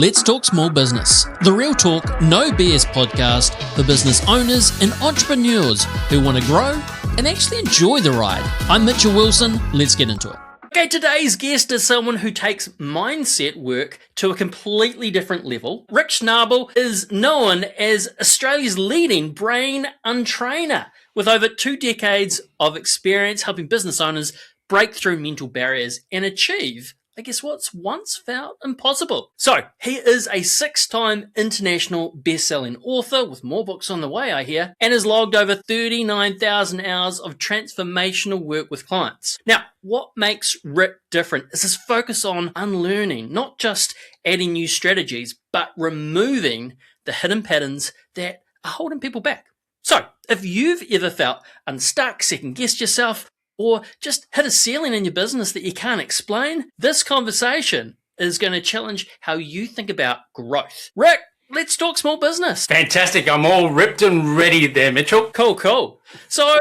Let's Talk Small Business, the real talk, no BS podcast for business owners and entrepreneurs who want to grow and actually enjoy the ride. I'm Mitchell Wilson. Let's get into it. Okay, today's guest is someone who takes mindset work to a completely different level. Rik Schnabel is known as Australia's leading brain untrainer, with over 2 decades of experience helping business owners break through mental barriers and achieve, I guess, what's once felt impossible. So, he is a 6-time international best-selling author with more books on the way, I hear, and has logged over 39,000 hours of transformational work with clients. Now, what makes Rik different is his focus on unlearning, not just adding new strategies, but removing the hidden patterns that are holding people back. So, if you've ever felt unstuck, second-guessed yourself, or just hit a ceiling in your business that you can't explain, this conversation is going to challenge how you think about growth. Rik, let's talk small business. Fantastic. I'm all ripped and ready there, Mitchell. Cool. So,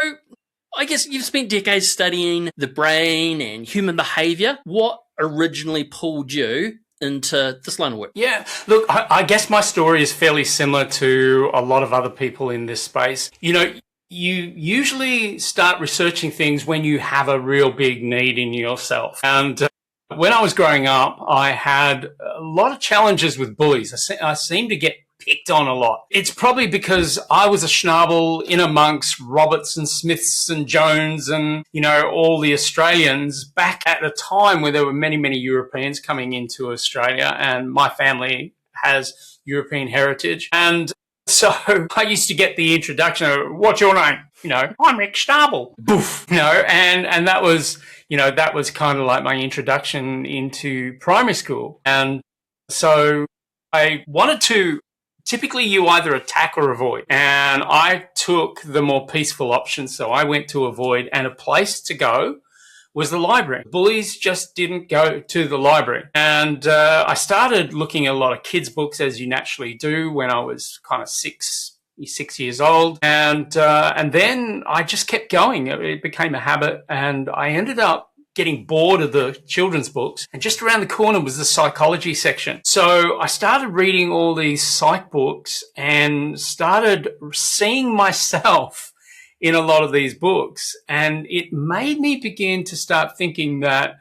I guess you've spent decades studying the brain and human behavior. What originally pulled you into this line of work? Yeah, look, I guess my story is fairly similar to a lot of other people in this space. You know, you usually start researching things when you have a real big need in yourself. And when I was growing up, I had a lot of challenges with bullies. I seemed to get picked on a lot. It's probably because I was a Schnabel in amongst Roberts and Smiths and Jones and, you know, all the Australians back at a time where there were many, many Europeans coming into Australia, and my family has European heritage. And so I used to get the introduction of, what's your name? You know, I'm Rik Schnabel. Boof. You know, and that was, you know, that was kind of like my introduction into primary school. And so I wanted to, typically you either attack or avoid. And I took the more peaceful option. So I went to avoid, and a place to go was the library. Bullies just didn't go to the library. And I started looking at a lot of kids' books, as you naturally do, when I was kind of six years old. And then I just kept going. It became a habit, and I ended up getting bored of the children's books. And just around the corner was the psychology section. So I started reading all these psych books and started seeing myself in a lot of these books. And it made me begin to start thinking that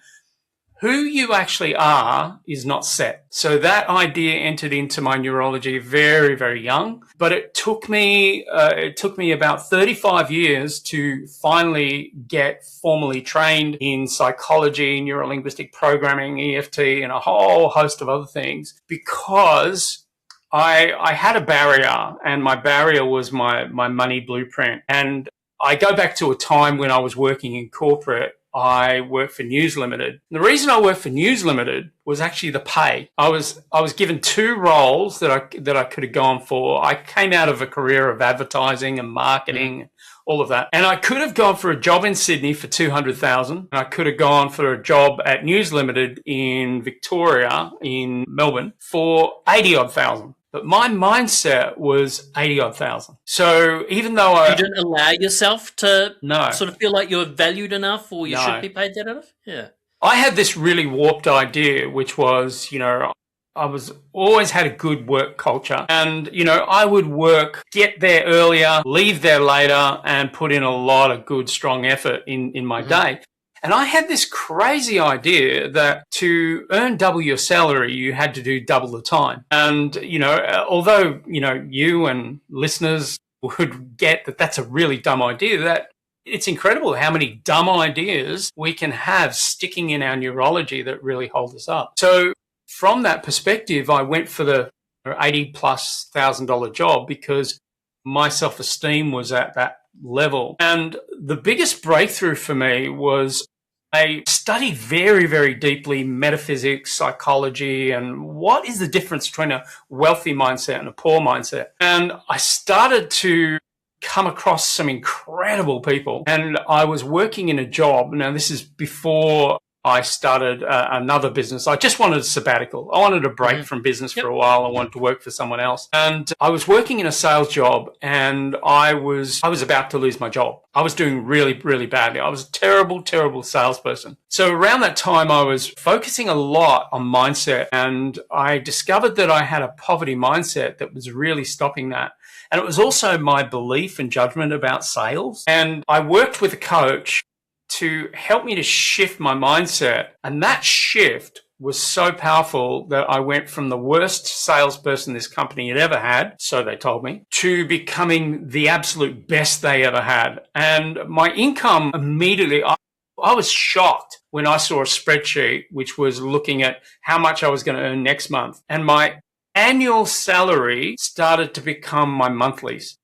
who you actually are is not set. So that idea entered into my neurology very, very young. But it took me about 35 years to finally get formally trained in psychology, neuro-linguistic programming, EFT, and a whole host of other things, because I had a barrier, and my barrier was my money blueprint. And I go back to a time when I was working in corporate. I worked for News Limited. The reason I worked for News Limited was actually the pay. I was given 2 roles that I could have gone for. I came out of a career of advertising and marketing, all of that. And I could have gone for a job in Sydney for 200,000. And I could have gone for a job at News Limited in Victoria, in Melbourne, for 80-odd thousand. But my mindset was 80-odd thousand. So even though You didn't allow yourself to No. sort of feel like you're valued enough, or you should be paid that enough? Yeah. I had this really warped idea, which was, you know, I was always had a good work culture, and, you know, I would work, get there earlier, leave there later, and put in a lot of good, strong effort in my day. And I had this crazy idea that to earn double your salary, you had to do double the time. And, you know, although, you know, you and listeners would get that that's a really dumb idea, that it's incredible how many dumb ideas we can have sticking in our neurology that really hold us up. So from that perspective, I went for the $80,000+ job because my self-esteem was at that level. And the biggest breakthrough for me was I studied very, very deeply metaphysics, psychology, and what is the difference between a wealthy mindset and a poor mindset. And I started to come across some incredible people. And I was working in a job. Now, this is before I started another business. I just wanted a sabbatical. I wanted a break from business for a while. I wanted to work for someone else. And I was working in a sales job, and I was about to lose my job. I was doing really, really badly. I was a terrible, terrible salesperson. So around that time, I was focusing a lot on mindset, and I discovered that I had a poverty mindset that was really stopping that. And it was also my belief and judgment about sales. And I worked with a coach to help me to shift my mindset. And that shift was so powerful that I went from the worst salesperson this company had ever had, so they told me, to becoming the absolute best they ever had. And my income immediately, I was shocked when I saw a spreadsheet which was looking at how much I was going to earn next month. And my annual salary started to become my monthlies.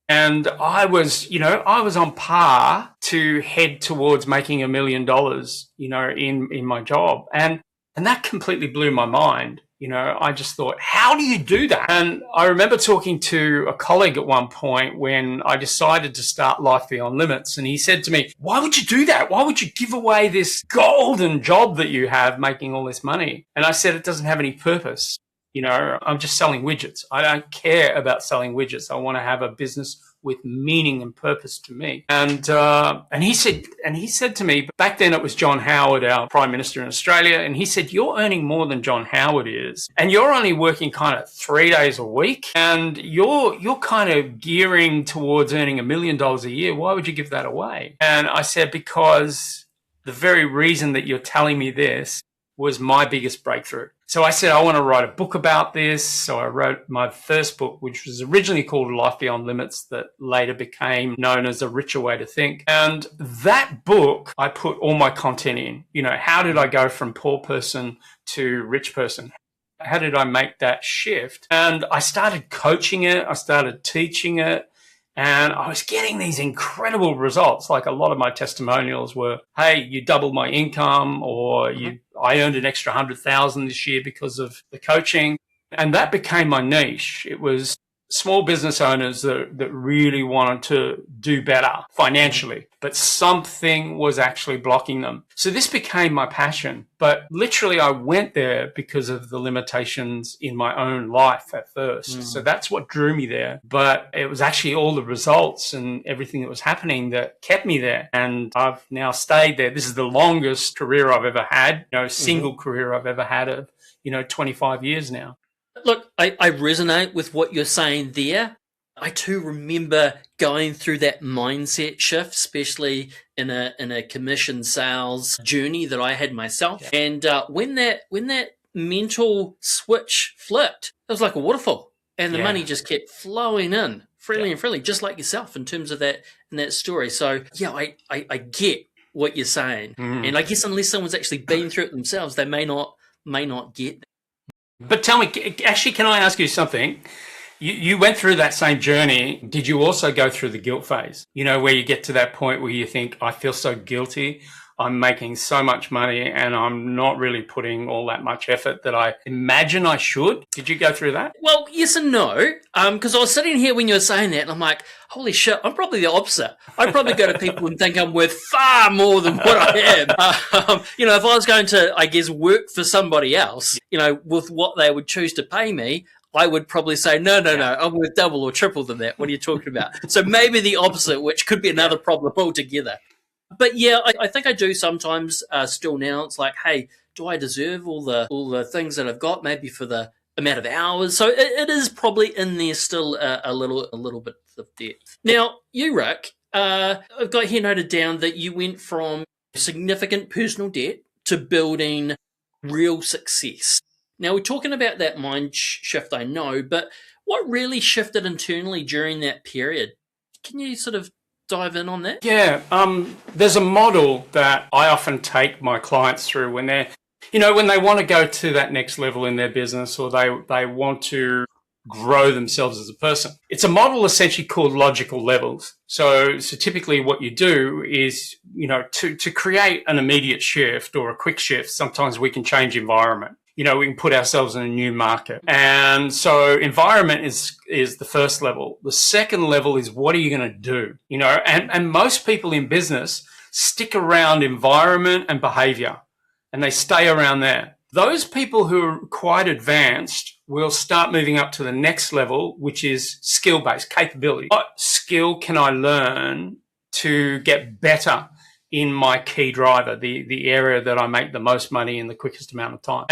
And I was on par to head towards making $1 million, in my job. And that completely blew my mind. I just thought, how do you do that? And I remember talking to a colleague at one point when I decided to start Life Beyond Limits. And he said to me, why would you do that? Why would you give away this golden job that you have making all this money? And I said, it doesn't have any purpose. I'm just selling widgets. I don't care about selling widgets. I want to have a business with meaning and purpose to me. And he said to me, back then it was John Howard, our Prime Minister in Australia, and he said, you're earning more than John Howard is, and you're only working kind of 3 days a week, and you're kind of gearing towards earning $1 million a year. Why would you give that away? And I said, because the very reason that you're telling me this was my biggest breakthrough. So I said, I want to write a book about this. So I wrote my first book, which was originally called Life Beyond Limits, that later became known as A Richer Way to Think. And that book, I put all my content in. How did I go from poor person to rich person? How did I make that shift? And I started coaching it. I started teaching it. And I was getting these incredible results. Like a lot of my testimonials were, hey, you doubled my income, or I earned an extra 100,000 this year because of the coaching. And that became my niche. It was small business owners that really wanted to do better financially, but something was actually blocking them. So this became my passion. But literally I went there because of the limitations in my own life at first. So that's what drew me there. But it was actually all the results and everything that was happening that kept me there. And I've now stayed there. This is the longest career I've ever had, single career I've ever had of, 25 years now. Look, I resonate with what you're saying there. I too remember going through that mindset shift, especially in a commission sales journey that I had myself. Yeah. And when that mental switch flipped, it was like a waterfall, and the money just kept flowing in freely and freely, just like yourself in terms of that in that story. So yeah, I get what you're saying, and I guess unless someone's actually been through it themselves, they may not get that. But tell me, actually, can I ask you something? You went through that same journey. Did you also go through the guilt phase? Where you get to that point where you think, I feel so guilty. I'm making so much money and I'm not really putting all that much effort that I imagine I should. Did you go through that? Well, yes and no. Because I was sitting here when you were saying that and I'm like, holy shit, I'm probably the opposite. I probably go to people and think I'm worth far more than what I am. If I was going to, I guess, work for somebody else, with what they would choose to pay me, I would probably say, no, I'm worth double or triple than that. What are you talking about? So maybe the opposite, which could be another problem altogether. But yeah, I think I do sometimes still now. It's like, hey, do I deserve all the things that I've got, maybe for the amount of hours? So it is probably in there still a little bit of depth. Now, you, Rik, I've got here noted down that you went from significant personal debt to building real success. Now, we're talking about that mind shift, I know, but what really shifted internally during that period? Can you sort of dive in on that? Yeah, there's a model that I often take my clients through when they're, when they want to go to that next level in their business, or they want to grow themselves as a person. It's a model essentially called logical levels. So typically what you do is, to create an immediate shift or a quick shift, sometimes we can change environment. We can put ourselves in a new market. And so environment is the first level. The second level is, what are you going to do? And most people in business stick around environment and behavior, and they stay around there. Those people who are quite advanced will start moving up to the next level, which is skill-based capability. What skill can I learn to get better in my key driver, the area that I make the most money in the quickest amount of time?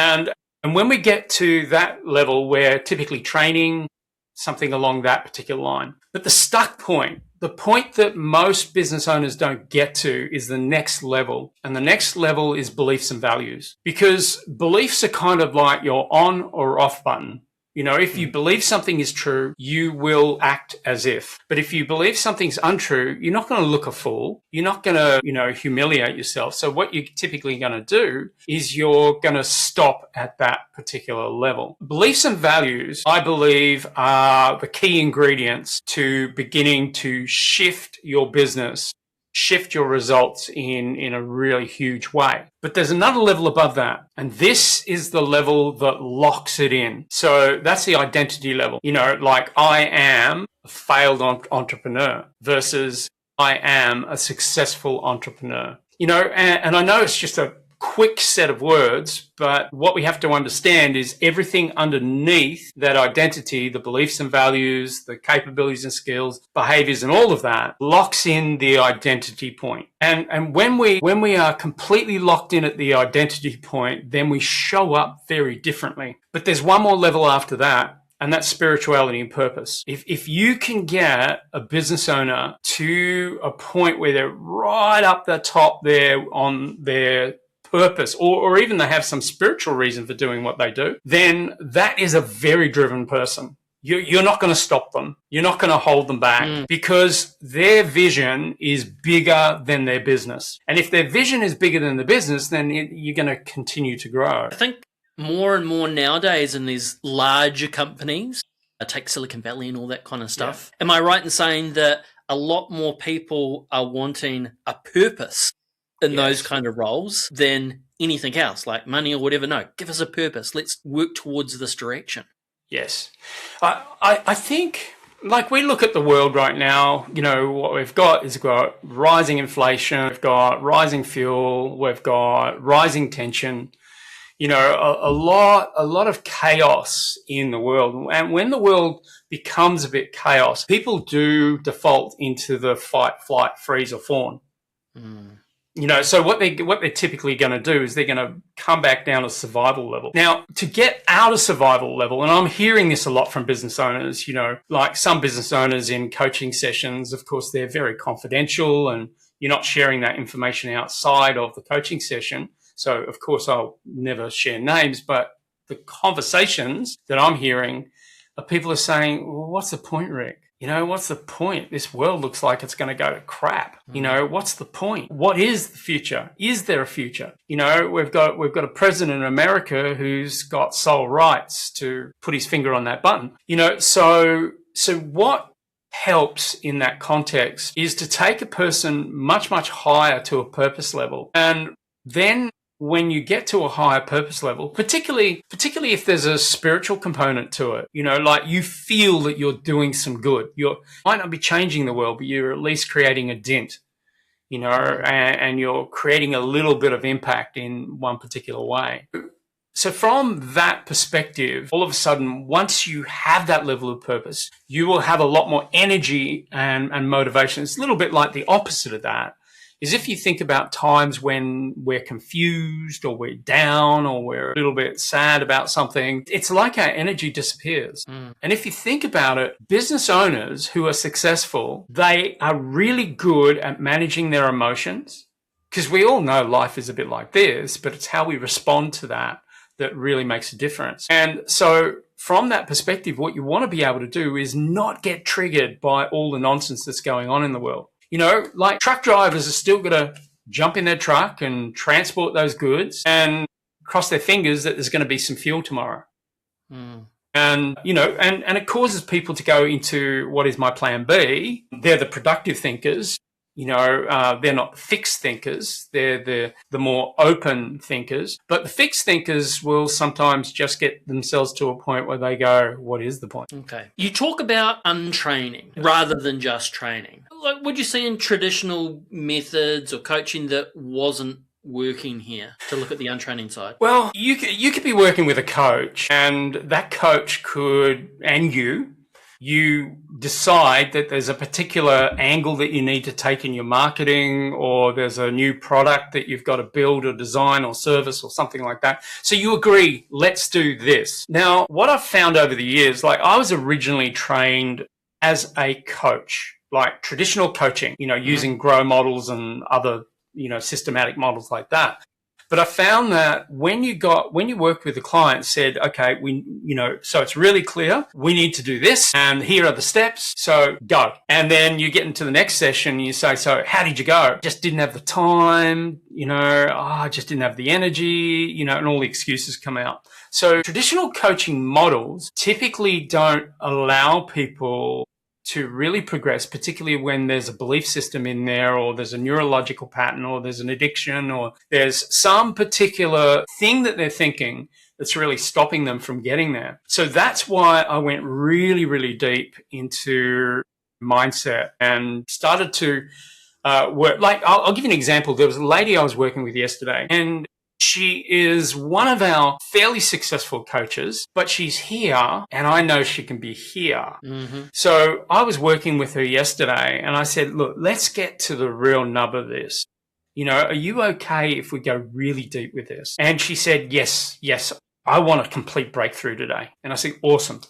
And when we get to that level, we're typically training something along that particular line. But the stuck point, the point that most business owners don't get to, is the next level. And the next level is beliefs and values. Because beliefs are kind of like your on or off button. You know, if you believe something is true, you will act as if. But if you believe something's untrue, you're not going to look a fool. You're not going to, humiliate yourself. So what you're typically going to do is you're going to stop at that particular level. Beliefs and values, I believe, are the key ingredients to beginning to shift your business, shift your results in a really huge way. But there's another level above that. And this is the level that locks it in. So that's the identity level. Like I am a failed entrepreneur versus I am a successful entrepreneur. And I know it's just a quick set of words, but what we have to understand is everything underneath that identity, the beliefs and values, the capabilities and skills, behaviors, and all of that locks in the identity point. And when we are completely locked in at the identity point, then we show up very differently. But there's one more level after that, and that's spirituality and purpose. If you can get a business owner to a point where they're right up the top there on their purpose, or even they have some spiritual reason for doing what they do, then that is a very driven person. You're not going to stop them. You're not going to hold them back because their vision is bigger than their business. And if their vision is bigger than the business, then you're going to continue to grow. I think more and more nowadays in these larger companies, take Silicon Valley and all that kind of stuff. Yeah. Am I right in saying that a lot more people are wanting a purpose in those kind of roles than anything else, like money or whatever? No, give us a purpose. Let's work towards this direction. Yes. I think, like, we look at the world right now, what we've got is rising inflation, we've got rising fuel, we've got rising tension, a lot of chaos in the world. And when the world becomes a bit chaos, people do default into the fight, flight, freeze, or fawn. So what they're typically going to do is they're going to come back down to survival level. Now, to get out of survival level, and I'm hearing this a lot from business owners, like some business owners in coaching sessions, of course, they're very confidential and you're not sharing that information outside of the coaching session. So, of course, I'll never share names, but the conversations that I'm hearing are people are saying, well, what's the point, Rik? What's the point? This world looks like it's going to go to crap. What's the point? What is the future? Is there a future? We've got a president in America who's got sole rights to put his finger on that button. So what helps in that context is to take a person much, much higher to a purpose level. And then when you get to a higher purpose level, particularly if there's a spiritual component to it, like you feel that you're doing some good. You might not be changing the world, but you're at least creating a dent, and you're creating a little bit of impact in one particular way. So from that perspective, all of a sudden, once you have that level of purpose, you will have a lot more energy and motivation. It's a little bit like the opposite of that. Is if you think about times when we're confused or we're down or we're a little bit sad about something, it's like our energy disappears. And if you think about it, business owners who are successful, they are really good at managing their emotions, because we all know life is a bit like this, but it's how we respond to that really makes a difference. And so from that perspective, what you want to be able to do is not get triggered by all the nonsense that's going on in the world. Like truck drivers are still going to jump in their truck and transport those goods and cross their fingers that there's going to be some fuel tomorrow. And, and it causes people to go into what is my plan B. They're the productive thinkers. They're not fixed thinkers. They're the more open thinkers. But the fixed thinkers will sometimes just get themselves to a point where they go, what is the point? Okay. You talk about untraining rather than just training. Like, would you say in traditional methods or coaching that wasn't working here to look at the untraining side? Well, you could be working with a coach, and that coach could, and you decide that there's a particular angle that you need to take in your marketing, or there's a new product that you've got to build or design or service or something like that. So you agree, let's do this. Now, what I've found over the years, like I was originally trained as a coach, like traditional coaching, using grow models and other, systematic models like that. But I found that when you worked with the client, said, okay, so it's really clear, we need to do this, and here are the steps, so go. And then you get into the next session, and you say, so how did you go? Just didn't have the time, I just didn't have the energy, and all the excuses come out. So traditional coaching models typically don't allow people to really progress, particularly when there's a belief system in there, or there's a neurological pattern, or there's an addiction, or there's some particular thing that they're thinking that's really stopping them from getting there. So that's why I went really, really deep into mindset and started to work. Like, I'll give you an example. There was a lady I was working with yesterday, and she is one of our fairly successful coaches, but she's here, and I know she can be here. Mm-hmm. So I was working with her yesterday, and I said, look, let's get to the real nub of this. Are you okay if we go really deep with this? And she said, yes, I want a complete breakthrough today. And I said, awesome.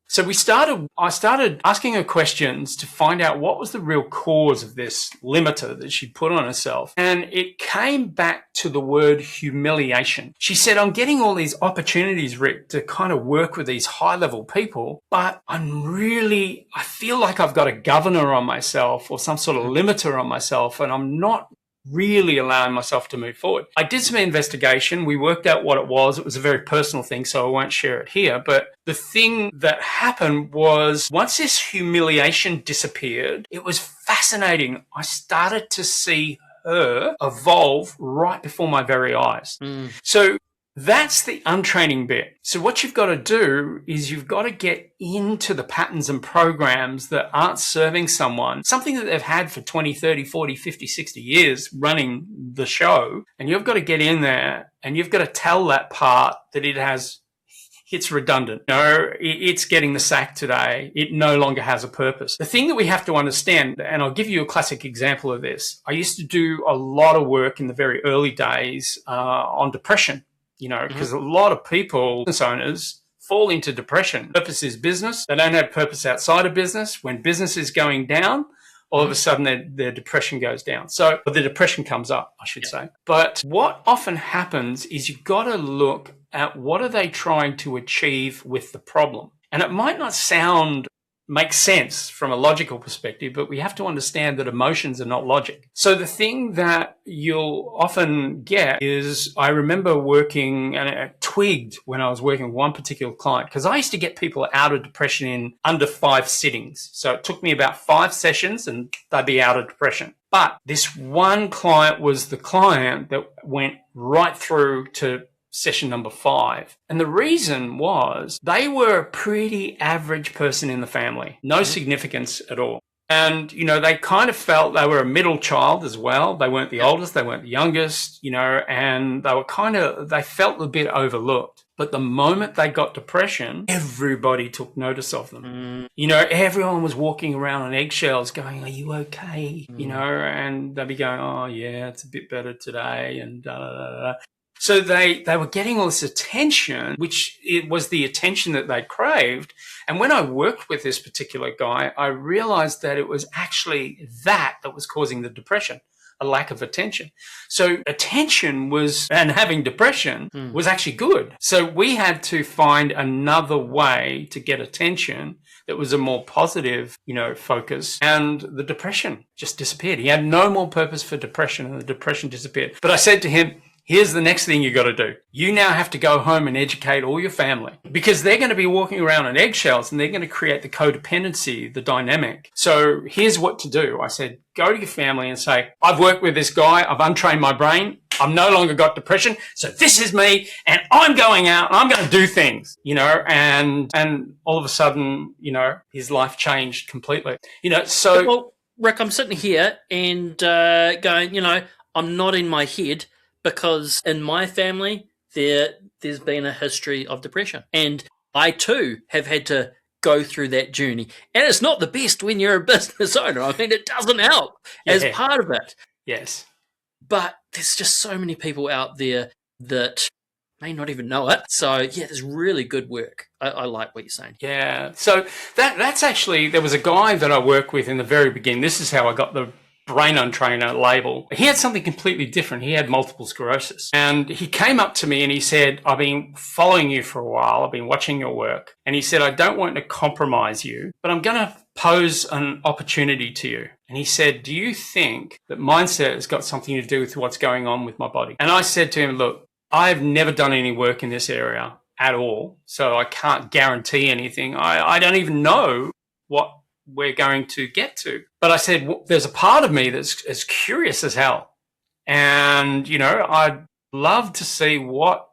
So I started asking her questions to find out what was the real cause of this limiter that she put on herself. And it came back to the word humiliation. She said, I'm getting all these opportunities, Rik, to kind of work with these high-level people, but I feel like I've got a governor on myself or some sort of limiter on myself, and I'm not really allowing myself to move forward. I did some investigation. We worked out what it was. It was a very personal thing, so I won't share it here. But the thing that happened was once this humiliation disappeared, it was fascinating. I started to see her evolve right before my very eyes. So that's the untraining bit. So what you've got to do is you've got to get into the patterns and programs that aren't serving someone, something that they've had for 20, 30, 40, 50, 60 years running the show. And you've got to get in there and you've got to tell that part that it's redundant. It's getting the sack today. It no longer has a purpose. The thing that we have to understand, and I'll give you a classic example of this. I used to do a lot of work in the very early days on depression. Because a lot of people, business owners, fall into depression. Purpose is business. They don't have purpose outside of business. When business is going down, all of a sudden their depression goes down. So the depression comes up, I should say. But what often happens is you've got to look at what are they trying to achieve with the problem. And it might not make sense from a logical perspective, but we have to understand that emotions are not logic. So the thing that you'll often get is, I remember working, and I twigged when I was working with one particular client, because I used to get people out of depression in under 5 sittings. So it took me about 5 sessions and they'd be out of depression. But this one client was the client that went right through to session number 5. And the reason was they were a pretty average person in the family, no significance at all. And, they kind of felt they were a middle child as well. They weren't the oldest, they weren't the youngest, and they felt a bit overlooked. But the moment they got depression, everybody took notice of them. Everyone was walking around on eggshells going, are you okay? And they'd be going, oh yeah, it's a bit better today, and da da da da. So they were getting all this attention, which it was the attention that they craved. And when I worked with this particular guy, I realized that it was actually that was causing the depression, a lack of attention. So attention and having depression was actually good. So we had to find another way to get attention that was a more positive, focus. And the depression just disappeared. He had no more purpose for depression, and the depression disappeared. But I said to him, here's the next thing you got to do. You now have to go home and educate all your family because they're going to be walking around on eggshells and they're going to create the codependency, the dynamic. So here's what to do. I said, go to your family and say, I've worked with this guy. I've untrained my brain. I've no longer got depression. So this is me and I'm going out and I'm going to do things, and all of a sudden, his life changed completely, so. Well, Rik, I'm sitting here and going, I'm not in my head because in my family, there's been a history of depression. And I too have had to go through that journey. And it's not the best when you're a business owner. I mean, it doesn't help as part of it. Yes. But there's just so many people out there that may not even know it. So, yeah, there's really good work. I like what you're saying. Yeah. So that's actually, there was a guy that I worked with in the very beginning. This is how I got the brain untrainer label. He had something completely different. He had multiple sclerosis. And he came up to me and he said, I've been following you for a while. I've been watching your work. And he said, I don't want to compromise you, but I'm going to pose an opportunity to you. And he said, do you think that mindset has got something to do with what's going on with my body? And I said to him, look, I've never done any work in this area at all, so I can't guarantee anything. I don't even know what we're going to get to. But I said, well, there's a part of me that's as curious as hell. And, I'd love to see what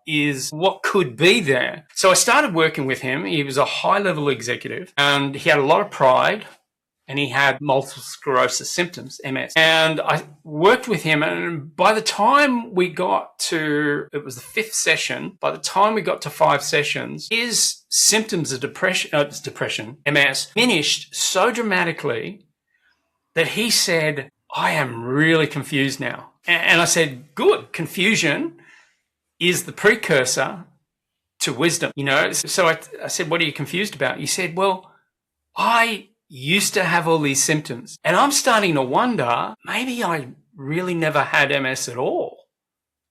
could be there. So I started working with him. He was a high-level executive and he had a lot of pride. And he had multiple sclerosis symptoms, MS. And I worked with him, and by the time we got to, it was the 5th session, by the time we got to 5 sessions, his symptoms of depression, MS, finished so dramatically that he said, I am really confused now. And I said, good, confusion is the precursor to wisdom, So I said, what are you confused about? He said, well, I used to have all these symptoms. And I'm starting to wonder, maybe I really never had MS at all.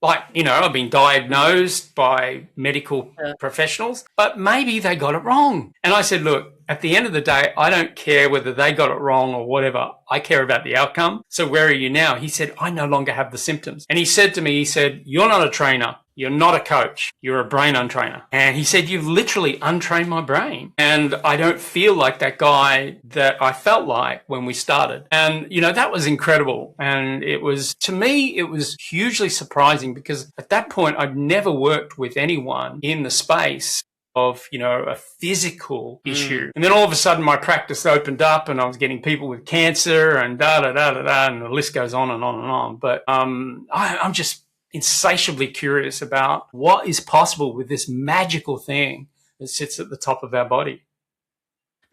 Like, I've been diagnosed by medical professionals, but maybe they got it wrong. And I said, look, at the end of the day, I don't care whether they got it wrong or whatever. I care about the outcome. So where are you now? He said, I no longer have the symptoms. And he said to me, you're not a trainer. You're not a coach. You're a brain untrainer. And he said, you've literally untrained my brain. And I don't feel like that guy that I felt like when we started. And, that was incredible. And to me, it was hugely surprising because at that point, I'd never worked with anyone in the space of, a physical issue. And then all of a sudden my practice opened up and I was getting people with cancer and and the list goes on and on and on. But I'm just insatiably curious about what is possible with this magical thing that sits at the top of our body.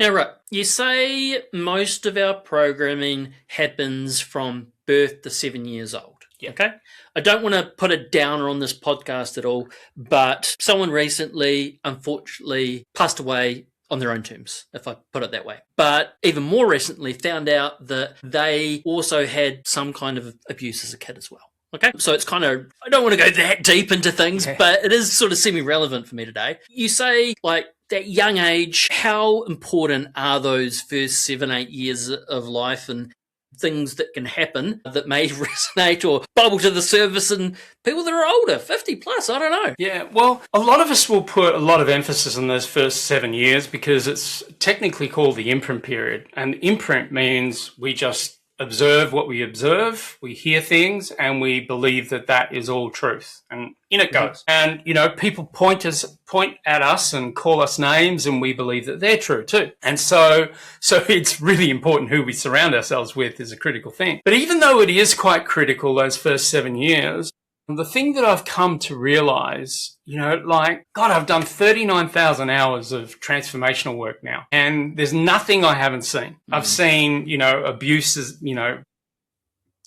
Now, right, you say most of our programming happens from birth to 7 years old. Yeah. Okay. I don't want to put a downer on this podcast at all, but someone recently, unfortunately, passed away on their own terms, if I put it that way. But even more recently, found out that they also had some kind of abuse as a kid as well. Okay, so it's kind of, I don't want to go that deep into things, but it is sort of semi-relevant for me today. You say, like, that young age, how important are those first 7-8 years of life and things that can happen that may resonate or bubble to the surface in people that are older, 50 plus, I don't know. Yeah, well, a lot of us will put a lot of emphasis on those first 7 years because it's technically called the imprint period. And imprint means we just observe what we observe, we hear things, and we believe that that is all truth. And in it goes. And, people point at us and call us names, and we believe that they're true too. And so it's really important who we surround ourselves with is a critical thing. But even though it is quite critical, those first 7 years, the thing that I've come to realize, God, I've done 39,000 hours of transformational work now, and there's nothing I haven't seen. I've seen, abuses,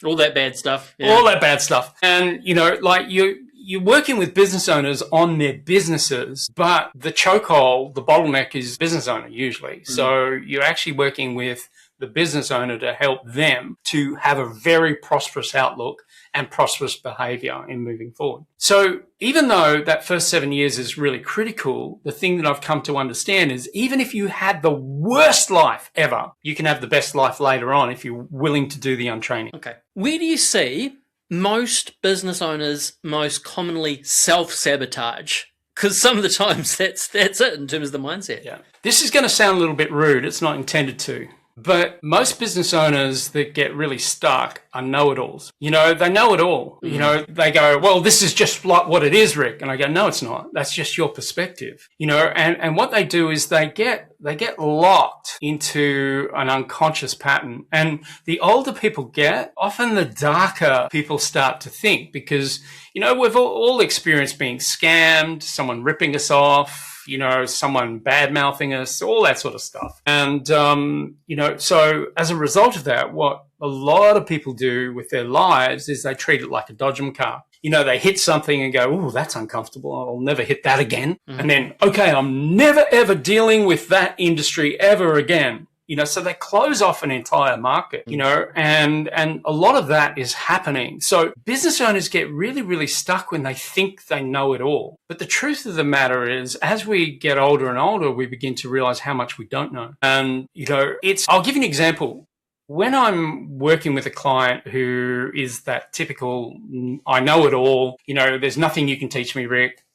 all that bad stuff. Yeah. All that bad stuff. And, you're working with business owners on their businesses, but the chokehold, the bottleneck is business owner usually. So you're actually working with the business owner to help them to have a very prosperous outlook and prosperous behavior in moving forward. So even though that first 7 years is really critical, the thing that I've come to understand is even if you had the worst life ever, you can have the best life later on if you're willing to do the untraining. Okay. Where do you see most business owners most commonly self-sabotage? Because some of the times that's it in terms of the mindset. Yeah. This is going to sound a little bit rude. It's not intended to. But most business owners that get really stuck are know-it-alls. They know it all. They go, well, this is just like what it is, Rick. And I go, no, it's not. That's just your perspective. And what they do is they get locked into an unconscious pattern. And the older people get, often the darker people start to think, because, we've all experienced being scammed, someone ripping us off, someone bad-mouthing us, all that sort of stuff. And, so as a result of that, what a lot of people do with their lives is they treat it like a dodgem car. They hit something and go, oh, that's uncomfortable. I'll never hit that again. Mm-hmm. And then, okay, I'm never, ever dealing with that industry ever again. So they close off an entire market, and a lot of that is happening. So business owners get really, really stuck when they think they know it all. But the truth of the matter is, as we get older and older, we begin to realize how much we don't know. And, I'll give you an example. When I'm working with a client who is that typical, I know it all, there's nothing you can teach me, Rick,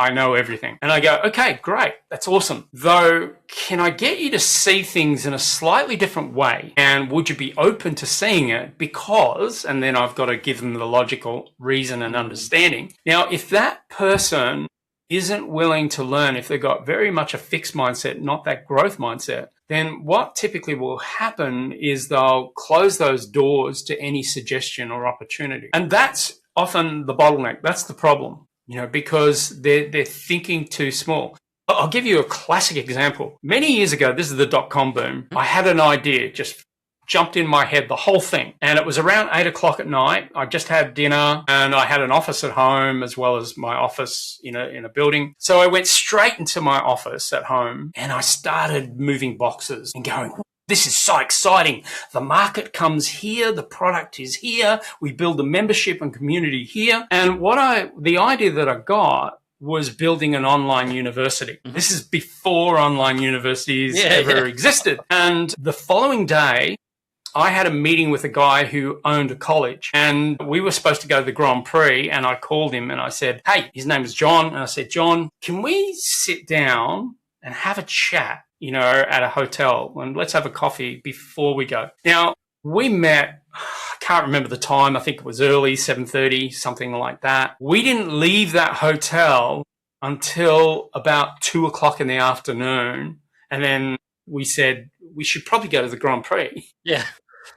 I know everything. And I go, okay, great. That's awesome. Though, can I get you to see things in a slightly different way? And would you be open to seeing it? Because, and then I've got to give them the logical reason and understanding. Now, if that person isn't willing to learn, if they've got very much a fixed mindset, not that growth mindset, then what typically will happen is they'll close those doors to any suggestion or opportunity. And that's often the bottleneck. That's the problem. Because they're thinking too small. I'll give you a classic example. Many years ago, this is the dot-com boom. I had an idea, just jumped in my head, the whole thing. And it was around 8 o'clock at night. I just had dinner and I had an office at home as well as my office in a building. So I went straight into my office at home and I started moving boxes and going, this is so exciting. The market comes here. The product is here. We build a membership and community here. And the idea that I got was building an online university. Mm-hmm. This is before online universities ever existed. And the following day, I had a meeting with a guy who owned a college and we were supposed to go to the Grand Prix, and I called him and I said, hey, his name is John. And I said, John, can we sit down and have a chat, at a hotel, and let's have a coffee before we go. Now, we met, I can't remember the time. I think it was early, 7:30, something like that. We didn't leave that hotel until about 2 o'clock in the afternoon. And then we said, we should probably go to the Grand Prix. Yeah.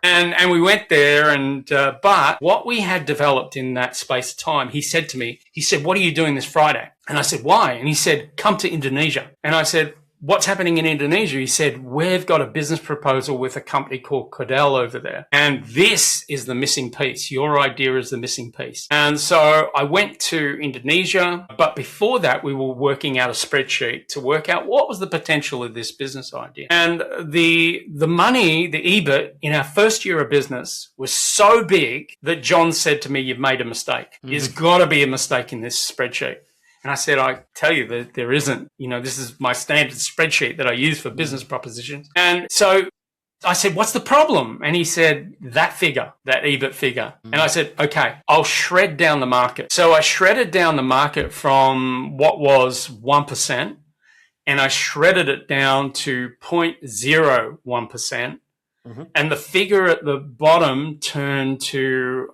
And we went there, and but what we had developed in that space of time, he said to me, what are you doing this Friday? And I said, why? And he said, come to Indonesia. And I said, what's happening in Indonesia? He said, we've got a business proposal with a company called Cordell over there. And this is the missing piece. Your idea is the missing piece. And so I went to Indonesia, but before that, we were working out a spreadsheet to work out what was the potential of this business idea. And the money, the EBIT in our first year of business was so big that John said to me, you've made a mistake. There's got to be a mistake in this spreadsheet. And I said, I tell you that there isn't. This is my standard spreadsheet that I use for business propositions. And so I said, what's the problem? And he said, that figure, that EBIT figure. And I said, okay, I'll shred down the market. So I shredded down the market from what was 1%, and I shredded it down to 0.01%. Mm-hmm. And the figure at the bottom turned to,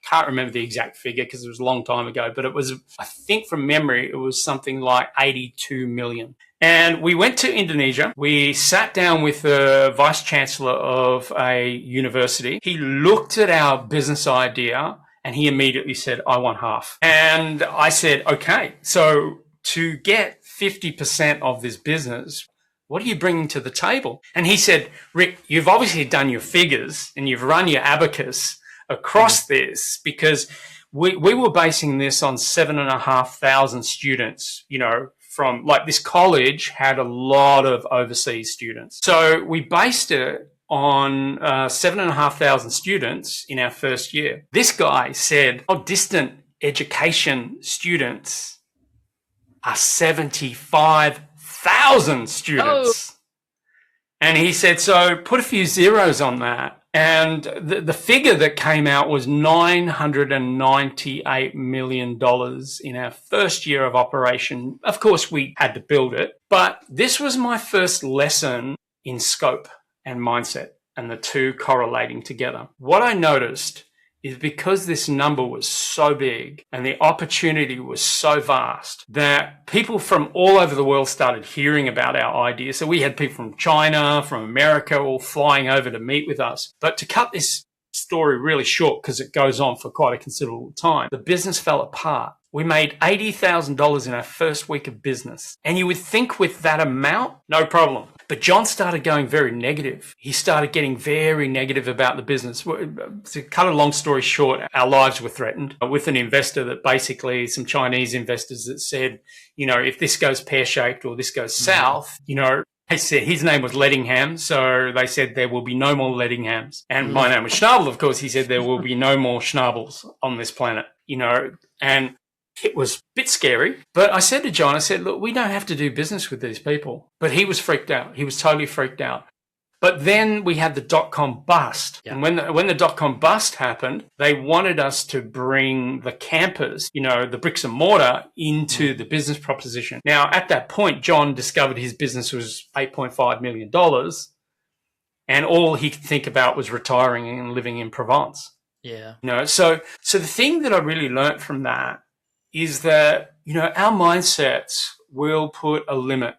can't remember the exact figure because it was a long time ago, but it was, I think from memory, it was something like 82 million. And we went to Indonesia. We sat down with the vice chancellor of a university. He looked at our business idea and he immediately said, I want half. And I said, okay, so to get 50% of this business, what are you bringing to the table? And he said, Rick, you've obviously done your figures and you've run your abacus across this, because we were basing this on 7,500 students, from like this college had a lot of overseas students. So we based it on 7,500 students in our first year. This guy said, distant education students are 75,000 students. Oh. And he said, so put a few zeros on that. And the figure that came out was $998 million in our first year of operation. Of course, we had to build it, but this was my first lesson in scope and mindset and the two correlating together. What I noticed is because this number was so big and the opportunity was so vast that people from all over the world started hearing about our idea. So we had people from China, from America, all flying over to meet with us. But to cut this story really short, because it goes on for quite a considerable time, the business fell apart. We made $80,000 in our first week of business. And you would think with that amount, no problem. But John started going very negative. He started getting very negative about the business. To cut a long story short, our lives were threatened with an investor that basically, some Chinese investors that said, if this goes pear-shaped or this goes south, they said his name was Lettingham, so they said there will be no more Lettinghams. And my name was Schnabel, of course. He said there will be no more Schnabels on this planet, and it was a bit scary. But I said to John, look, we don't have to do business with these people. But he was freaked out. He was totally freaked out. But then we had the dot-com bust. Yeah. And when the dot-com bust happened, they wanted us to bring the campus, the bricks and mortar, into the business proposition. Now, at that point, John discovered his business was $8.5 million. And all he could think about was retiring and living in Provence. Yeah. So the thing that I really learned from that is that, our mindsets will put a limit.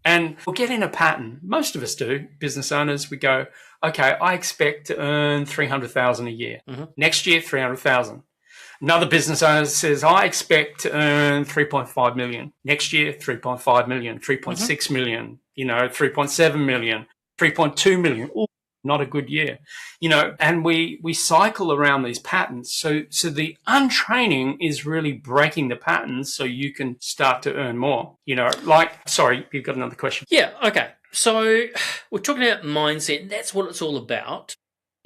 And we'll get in a pattern. Most of us do, business owners. We go, okay, I expect to earn $300,000 a year. Mm-hmm. Next year, $300,000. Another business owner says, I expect to earn $3.5 million. Next year, $3.5 million, $3.6 million, $3.7 million, $3.2 million. Ooh, not a good year, and we cycle around these patterns. So the untraining is really breaking the patterns so you can start to earn more, sorry, you've got another question. Yeah. Okay. So we're talking about mindset, and that's what it's all about.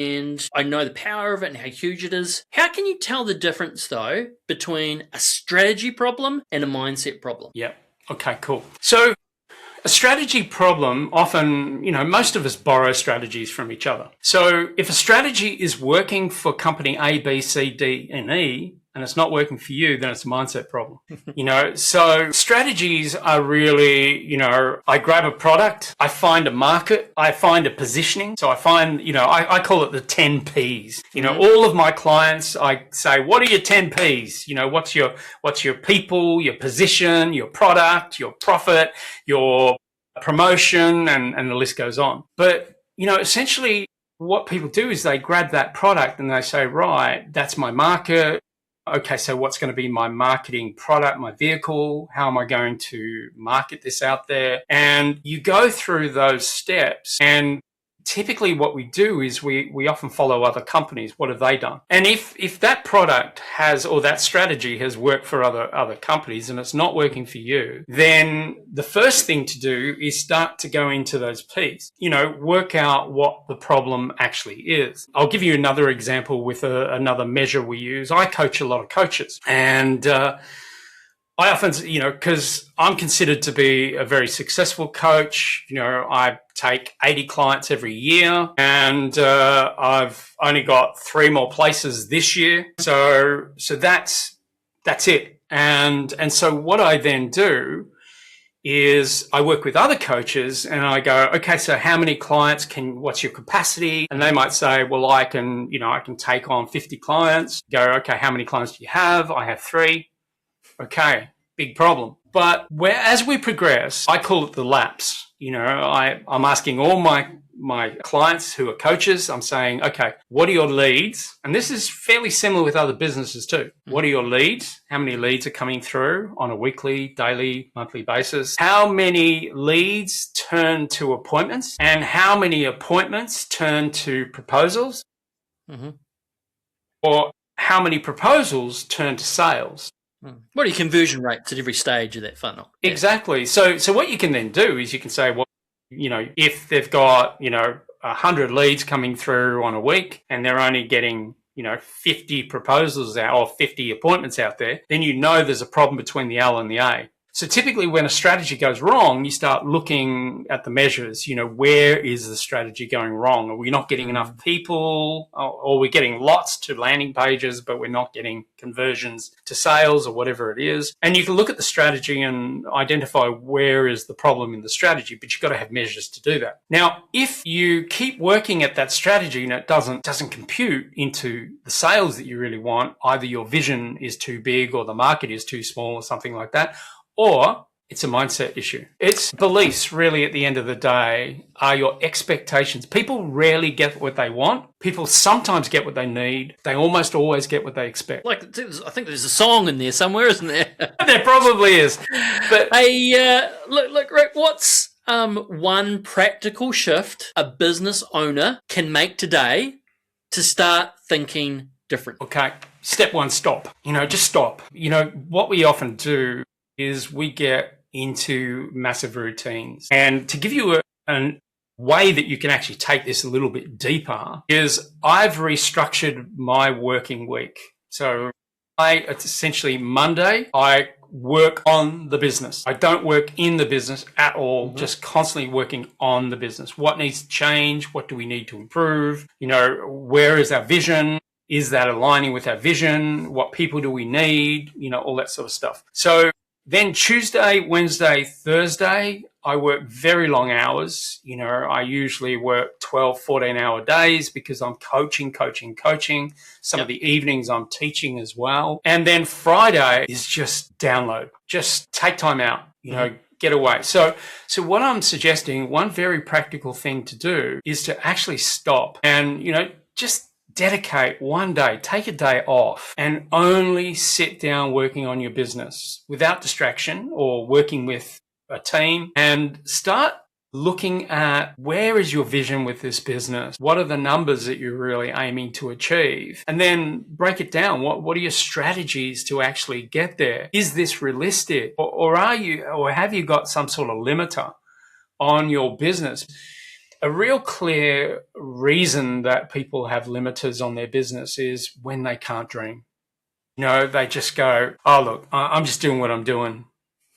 And I know the power of it and how huge it is. How can you tell the difference though between a strategy problem and a mindset problem? Yeah. Okay, cool. So a strategy problem, often, most of us borrow strategies from each other. So if a strategy is working for company A, B, C, D, and E, and it's not working for you, then it's a mindset problem. So strategies are really, I grab a product, I find a market, I find a positioning. So I find, I call it the 10 Ps. All of my clients, I say, what are your 10 Ps? What's your people, your position, your product, your profit, your promotion, and the list goes on. But, essentially what people do is they grab that product and they say, right, that's my market. Okay, so what's going to be my marketing product, my vehicle? How am I going to market this out there? And you go through those steps, and typically what we do is we often follow other companies. What have they done? And if that product has, or that strategy has worked for other companies and it's not working for you, then the first thing to do is start to go into those Ps, work out what the problem actually is. I'll give you another example with another measure we use. I coach a lot of coaches, and I often, because I'm considered to be a very successful coach, I take 80 clients every year, and I've only got 3 more places this year. So that's it. And so what I then do is I work with other coaches and I go, okay, so how many clients what's your capacity? And they might say, well, I can take on 50 clients. Go, okay, how many clients do you have? I have 3. Okay, big problem. But as we progress, I call it the laps. I'm asking all my clients who are coaches, I'm saying, okay, what are your leads? And this is fairly similar with other businesses too. What are your leads? How many leads are coming through on a weekly, daily, monthly basis? How many leads turn to appointments? And how many appointments turn to proposals? Mm-hmm. Or how many proposals turn to sales? What are your conversion rates at every stage of that funnel? Exactly. So what you can then do is you can say, well, if they've got, 100 leads coming through on a week and they're only getting, 50 proposals out or 50 appointments out there, then there's a problem between the L and the A. So typically when a strategy goes wrong, you start looking at the measures, where is the strategy going wrong? Are we not getting enough people, or we're getting lots to landing pages, but we're not getting conversions to sales or whatever it is. And you can look at the strategy and identify where is the problem in the strategy, but you've got to have measures to do that. Now, if you keep working at that strategy and it doesn't compute into the sales that you really want, either your vision is too big or the market is too small or something like that, or it's a mindset issue. It's beliefs, really, at the end of the day, are your expectations. People rarely get what they want. People sometimes get what they need. They almost always get what they expect. I think there's a song in there somewhere, isn't there? There probably is. But hey, look, Rik, what's one practical shift a business owner can make today to start thinking different? Okay, step one, stop. Just stop. What we often do is we get into massive routines. And to give you a way that you can actually take this a little bit deeper is I've restructured my working week. So it's essentially Monday, I work on the business. I don't work in the business at all, just constantly working on the business. What needs to change? What do we need to improve? Where is our vision? Is that aligning with our vision? What people do we need? All that sort of stuff. So then Tuesday, Wednesday, Thursday, I work very long hours. I usually work 12, 14-hour days because I'm coaching. Some of the evenings I'm teaching as well. And then Friday is just download. Just take time out, get away. So what I'm suggesting, one very practical thing to do is to actually stop and, just dedicate one day, take a day off and only sit down working on your business without distraction or working with a team, and start looking at where is your vision with this business? What are the numbers that you're really aiming to achieve? And then break it down. What are your strategies to actually get there? Is this realistic? Or have you got some sort of limiter on your business? A real clear reason that people have limiters on their business is when they can't dream. They just go, oh, look, I'm just doing what I'm doing.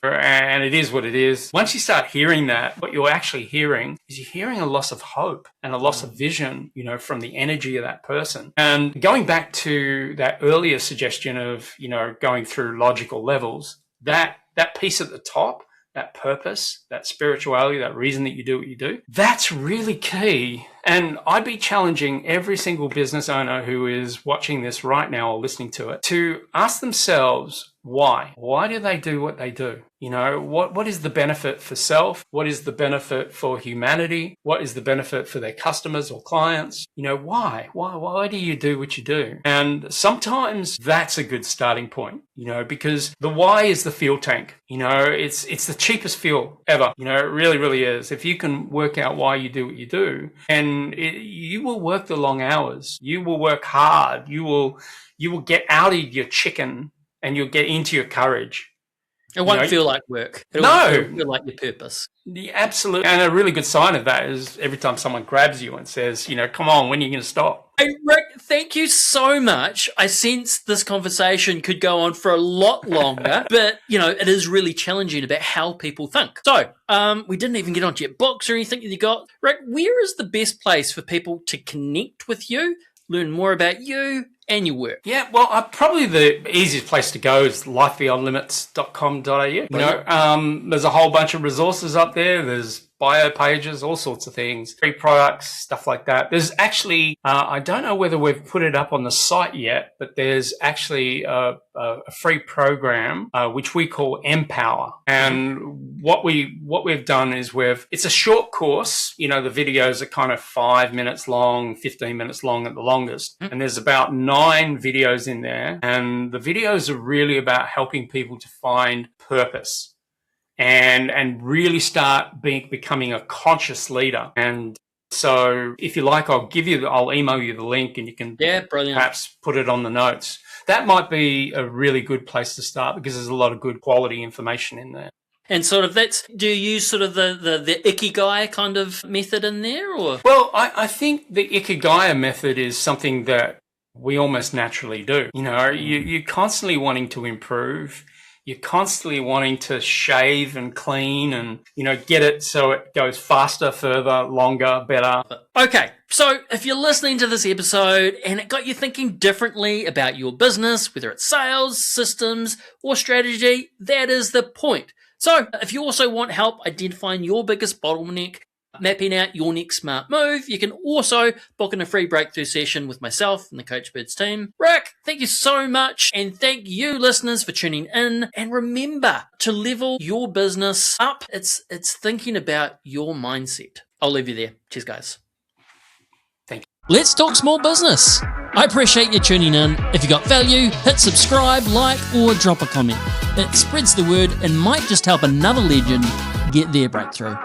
And it is what it is. Once you start hearing that, what you're actually hearing is you're hearing a loss of hope and a loss of vision, from the energy of that person. And going back to that earlier suggestion of, going through logical levels, that piece at the top, that purpose, that spirituality, that reason that you do what you do, that's really key. And I'd be challenging every single business owner who is watching this right now or listening to it to ask themselves, why? Why do they do what they do? What is the benefit for self? What is the benefit for humanity? What is the benefit for their customers or clients? Why? Why do you do what you do? And sometimes that's a good starting point, because the why is the fuel tank. It's the cheapest fuel ever. It really, really is. If you can work out why you do what you do, and you will work the long hours, you will work hard, you will get out of your chicken and you'll get into your courage. It won't feel like work. It'll feel like your purpose. The absolute, and a really good sign of that is every time someone grabs you and says, come on, when are you going to stop? Hey, Rik, thank you so much. I sense this conversation could go on for a lot longer, but, it is really challenging about how people think. So, we didn't even get onto your books or anything that you got. Rik, where is the best place for people to connect with you, learn more about you and your work? Yeah, well, probably the easiest place to go is lifebeyondlimits.com.au. There's a whole bunch of resources up there. There's bio pages, all sorts of things, free products, stuff like that. There's actually, I don't know whether we've put it up on the site yet, but there's actually a free program, which we call Empower. And what we've done is it's a short course. The videos are kind of 5 minutes long, 15 minutes long at the longest. And there's about 9 videos in there. And the videos are really about helping people to find purpose and really start becoming a conscious leader. And so if you like, I'll email you the link and you can perhaps put it on the notes. That might be a really good place to start because there's a lot of good quality information in there. And sort of do you use sort of the Ikigai kind of method in there? Or? Well, I think the Ikigai method is something that we almost naturally do. You're constantly wanting to improve. You're constantly wanting to shave and clean and, get it so it goes faster, further, longer, better. Okay, so if you're listening to this episode and it got you thinking differently about your business, whether it's sales, systems, or strategy, that is the point. So if you also want help identifying your biggest bottleneck, mapping out your next smart move, you can also book in a free breakthrough session with myself and the CoachBirds team. Rik, thank you so much, and thank you listeners for tuning in. And remember, to level your business up, it's thinking about your mindset. I'll leave you there. Cheers, guys. Thank you. Let's talk small business. I appreciate you tuning in. If you got value, hit subscribe, like, or drop a comment. It spreads the word and might just help another legend get their breakthrough.